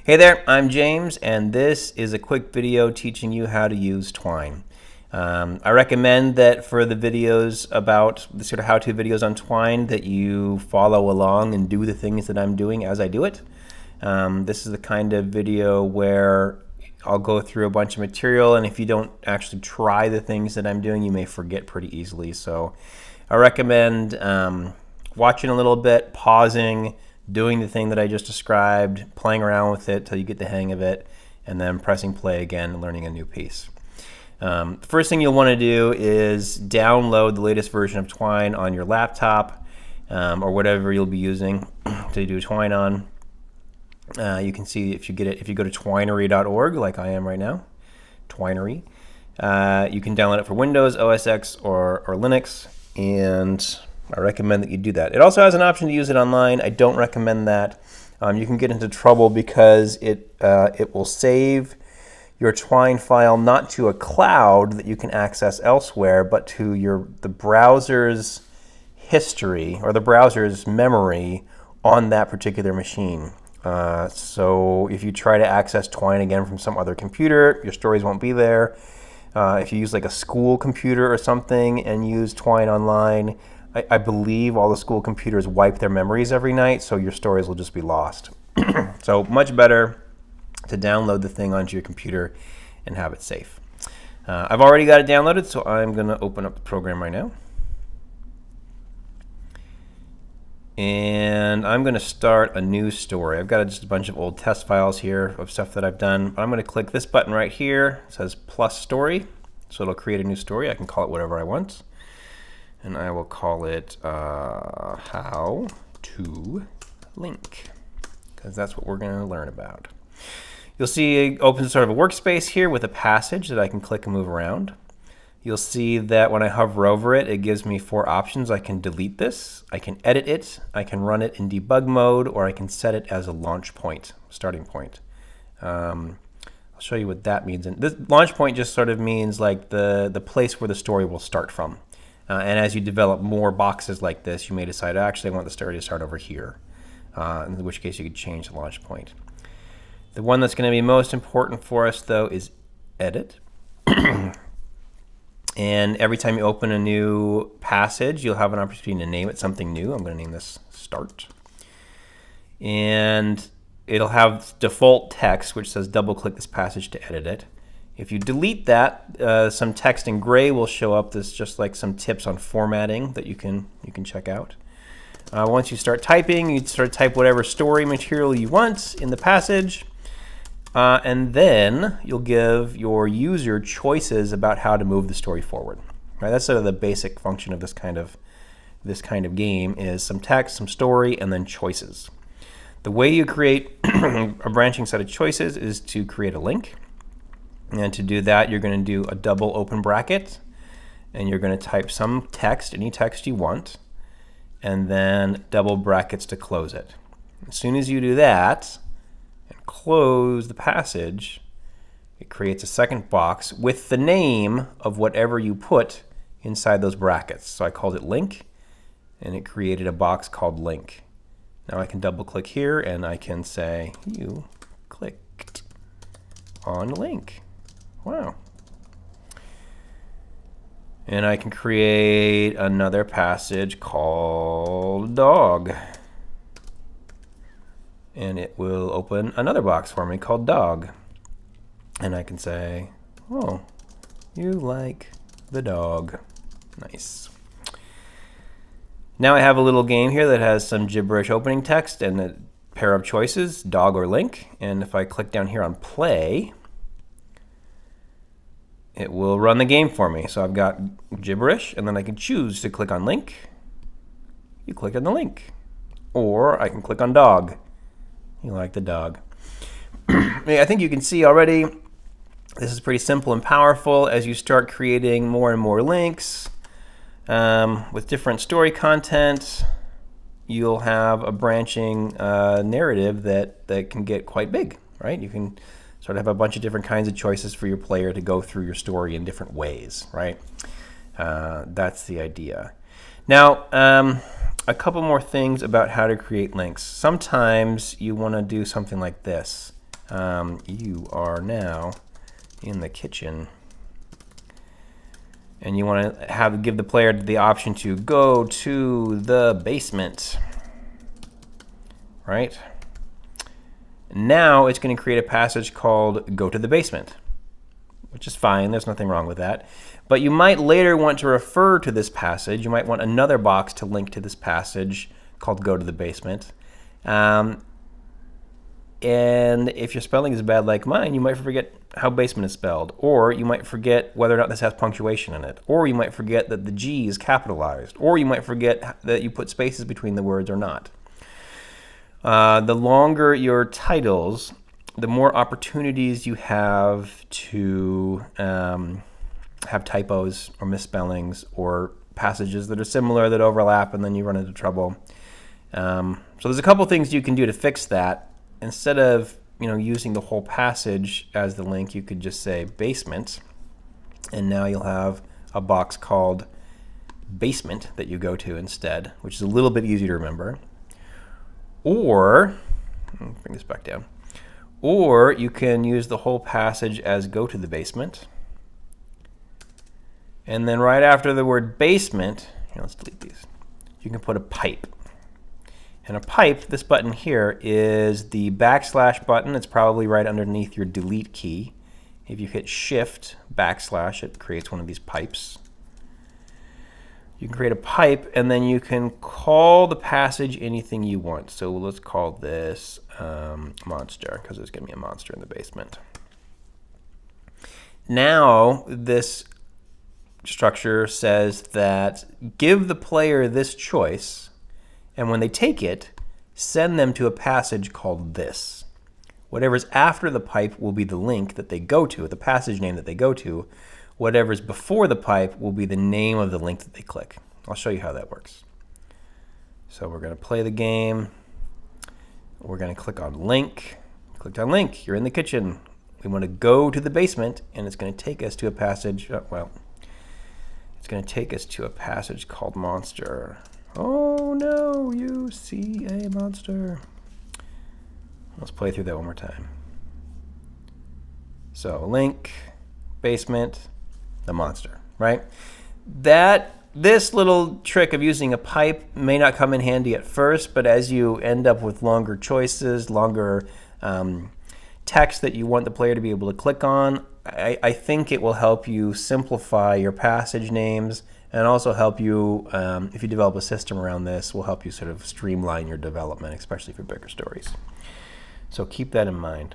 Hey there, I'm James, and this is a quick video teaching you how to use Twine. I recommend that for the videos about the sort of how-to videos on Twine that you follow along and do the things that I'm doing as I do it. This is the kind of video where I'll go through a bunch of material, and if you don't actually try the things that I'm doing, you may forget pretty easily. So I recommend watching a little bit, pausing, doing the thing that I just described, playing around with it till you get the hang of it, and then pressing play again and learning a new piece. The first thing you'll want to do is download the latest version of Twine on your laptop or whatever you'll be using to do Twine on. You can see if you get it if you go to twinery.org, like I am right now, Twinery. You can download it for Windows, OS X, or Linux, and I recommend that you do that. It also has an option to use it online. I don't recommend that. You can get into trouble because it will save your Twine file not to a cloud that you can access elsewhere, but to the browser's history or the browser's memory on that particular machine. So if you try to access Twine again from some other computer, your stories won't be there. If you use like a school computer or something and use Twine online, I believe all the school computers wipe their memories every night, so your stories will just be lost. So much better to download the thing onto your computer and have it safe. I've already got it downloaded, so I'm going to open up the program right now. And I'm going to start a new story. I've got just a bunch of old test files here of stuff that I've done. I'm going to click this button right here. It says plus story, so it'll create a new story. I can call it whatever I want. And I will call it how to link, because that's what we're going to learn about. You'll see it opens sort of a workspace here with a passage that I can click and move around. You'll see that when I hover over it, it gives me 4 options. I can delete this, I can edit it, I can run it in debug mode, or I can set it as a launch point, starting point. I'll show you what that means. And this launch point just sort of means like the place where the story will start from. And as you develop more boxes like this, you may decide, actually, I want the story to start over here, in which case you could change the launch point. The one that's going to be most important for us, though, is edit. And every time you open a new passage, you'll have an opportunity to name it something new. I'm going to name this Start. And it'll have default text, which says double-click this passage to edit it. If you delete that, some text in gray will show up. That's just like some tips on formatting that you can check out. Once you start typing, you start to type whatever story material you want in the passage, and then you'll give your user choices about how to move the story forward. Right? That's sort of the basic function of this kind of game: is some text, some story, and then choices. The way you create a branching set of choices is to create a link. And to do that, you're going to do a double open bracket, and you're going to type some text, any text you want, and then double brackets to close it. As soon as you do that and close the passage, it creates a second box with the name of whatever you put inside those brackets. So I called it link, and it created a box called link. Now I can double click here, and I can say, you clicked on link. Wow. And I can create another passage called dog. And it will open another box for me called dog. And I can say, oh, you like the dog. Nice. Now I have a little game here that has some gibberish opening text and a pair of choices, dog or link. And if I click down here on play, it will run the game for me. So I've got gibberish, and then I can choose to click on link. You click on the link. Or I can click on dog. You like the dog. I think you can see already this is pretty simple and powerful. As you start creating more and more links with different story content, you'll have a branching narrative that can get quite big, right? You can sort of have a bunch of different kinds of choices for your player to go through your story in different ways, right? That's the idea. Now, a couple more things about how to create links. Sometimes you want to do something like this. You are now in the kitchen. And you want to give the player the option to go to the basement, right? Now it's going to create a passage called go to the basement, which is fine. There's nothing wrong with that. But you might later want to refer to this passage. You might want another box to link to this passage called go to the basement. And if your spelling is bad like mine, you might forget how basement is spelled, or you might forget whether or not this has punctuation in it, or you might forget that the G is capitalized, or you might forget that you put spaces between the words or not. The longer your titles, the more opportunities you have to have typos or misspellings or passages that are similar that overlap, and then you run into trouble. So there's a couple things you can do to fix that. Instead of using the whole passage as the link, you could just say basement, and now you'll have a box called basement that you go to instead, which is a little bit easier to remember. Or, bring this back down, or you can use the whole passage as go to the basement, and then right after the word basement, here, let's delete these, you can put a pipe. And a pipe, this button here, is the backslash button. It's probably right underneath your delete key. If you hit shift backslash, it creates one of these pipes. You can create a pipe, and then you can call the passage anything you want. So let's call this monster, because there's going to be a monster in the basement. Now this structure says that give the player this choice, and when they take it, send them to a passage called this. Whatever's after the pipe will be the link that they go to, the passage name that they go to. Whatever's before the pipe will be the name of the link that they click. I'll show you how that works. So we're going to play the game. We're going to click on link. Clicked on link. You're in the kitchen. We want to go to the basement, and it's going to take us to a passage. It's going to take us to a passage called monster. Oh no, you see a monster. Let's play through that one more time. So link, basement, the monster, right? This little trick of using a pipe may not come in handy at first, but as you end up with longer choices, longer text that you want the player to be able to click on, I think it will help you simplify your passage names, and also help you, if you develop a system around this, will help you sort of streamline your development, especially for bigger stories. So keep that in mind.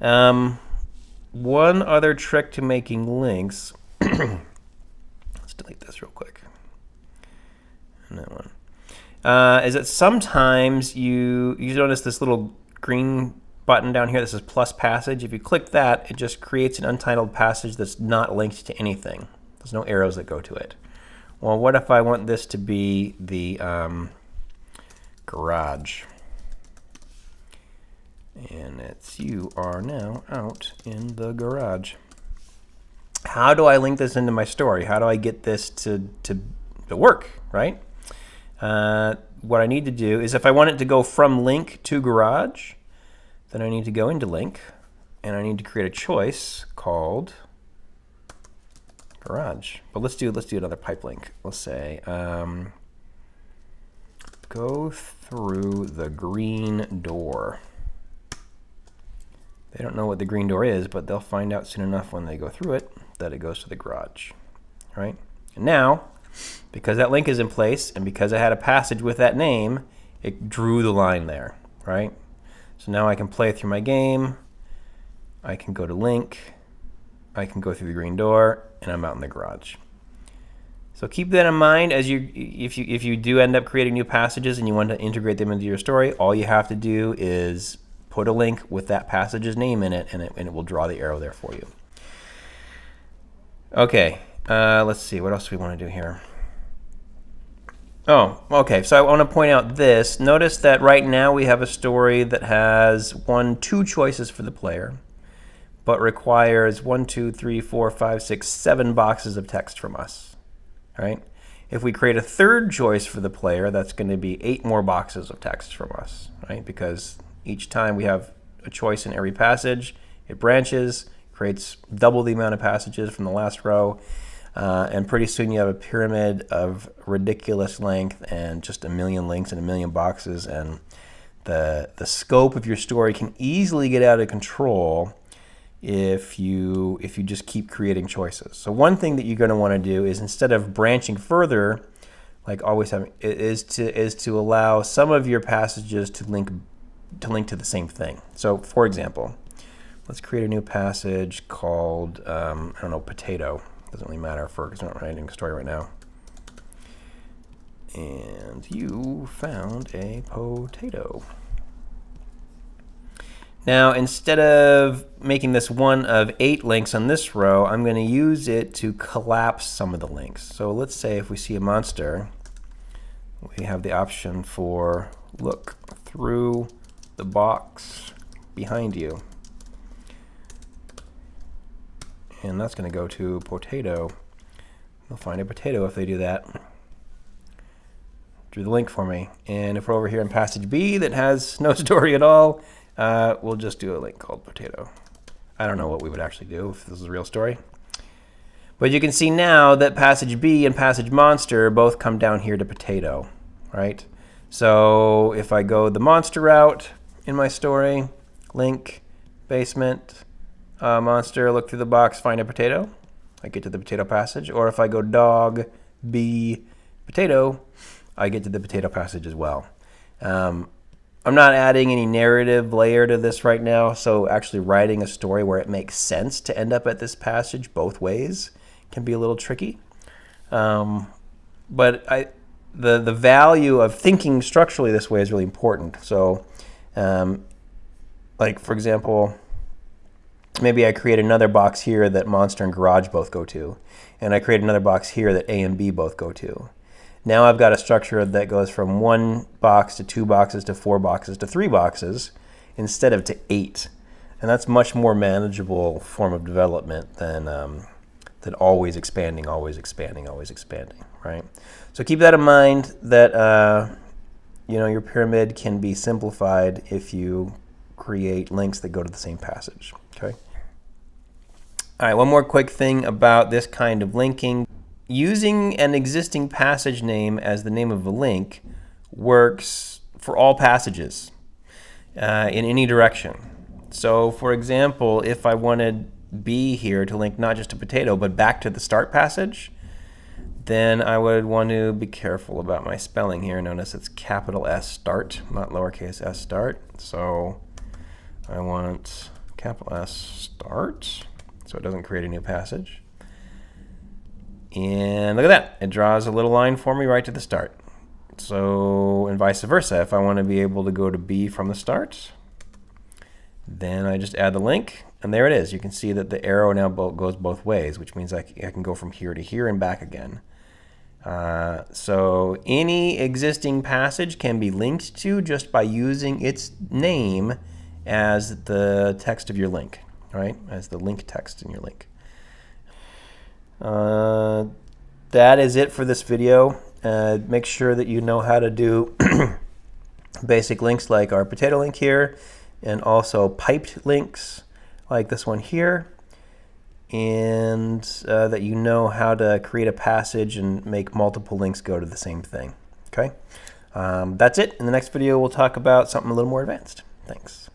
One other trick to making links, let's delete this real quick, and that one, is that sometimes you notice this little green button down here that says plus passage. If you click that, it just creates an untitled passage that's not linked to anything. There's no arrows that go to it. Well, what if I want this to be the garage? And it's you are now out in the garage. How do I link this into my story? How do I get this to work, right? What I need to do is, if I want it to go from link to garage, then I need to go into link, and I need to create a choice called garage. But let's do another pipe link. Let's say go through the green door. They don't know what the green door is, but they'll find out soon enough when they go through it that it goes to the garage, right? And now, because that link is in place, and because I had a passage with that name, it drew the line there, right? So now I can play through my game. I can go to link. I can go through the green door, and I'm out in the garage. So keep that in mind as if you do end up creating new passages and you want to integrate them into your story. All you have to do is put a link with that passage's name in it, and it will draw the arrow there for you. Okay, let's see. What else do we want to do here? Oh, okay. So I want to point out this. Notice that right now we have a story that has 2 choices for the player, but requires 1, 2, 3, 4, 5, 6, 7 boxes of text from us, right? If we create a third choice for the player, that's going to be 8 more boxes of text from us, right? Because each time we have a choice in every passage. It branches, creates double the amount of passages from the last row, and pretty soon you have a pyramid of ridiculous length and just a million links and a million boxes, and the scope of your story can easily get out of control if you just keep creating choices. So one thing that you're going to want to do is, instead of branching further, like always having, is to allow some of your passages to link to the same thing. So for example, let's create a new passage called I don't know, potato. Doesn't really matter because we're not writing a story right now. And you found a potato. Now, instead of making this one of 8 links on this row, I'm going to use it to collapse some of the links. So let's say if we see a monster, we have the option for look through the box behind you. And that's going to go to potato. They'll find a potato if they do that. Drew the link for me. And if we're over here in passage B that has no story at all, we'll just do a link called potato. I don't know what we would actually do if this is a real story. But you can see now that passage B and passage monster both come down here to potato, right? So if I go the monster route in my story, link, basement, monster, look through the box, find a potato, I get to the potato passage. Or if I go dog, B, potato, I get to the potato passage as well. I'm not adding any narrative layer to this right now, so actually writing a story where it makes sense to end up at this passage both ways can be a little tricky. But the value of thinking structurally this way is really important. So like for example, maybe I create another box here that monster and garage both go to, and I create another box here that A and B both go to. Now I've got a structure that goes from 1 box to 2 boxes to 4 boxes to 3 boxes instead of to 8. And that's much more manageable form of development than always expanding, always expanding, always expanding, right? So keep that in mind, that your pyramid can be simplified if you create links that go to the same passage, okay? All right, one more quick thing about this kind of linking. Using an existing passage name as the name of a link works for all passages in any direction. So for example, if I wanted B here to link not just to potato, but back to the start passage, then I would want to be careful about my spelling here. Notice it's capital S start, not lowercase s start. So I want capital S start, so it doesn't create a new passage. And look at that, it draws a little line for me right to the start. So, and vice versa, if I want to be able to go to B from the start, then I just add the link, and there it is. You can see that the arrow now goes both ways, which means I can go from here to here and back again. So any existing passage can be linked to just by using its name as the text of your link, right? As the link text in your link. That is it for this video. Make sure that you know how to do basic links like our potato link here, and also piped links like this one here, and that you know how to create a passage and make multiple links go to the same thing. Okay, that's it. In the next video, we'll talk about something a little more advanced. Thanks.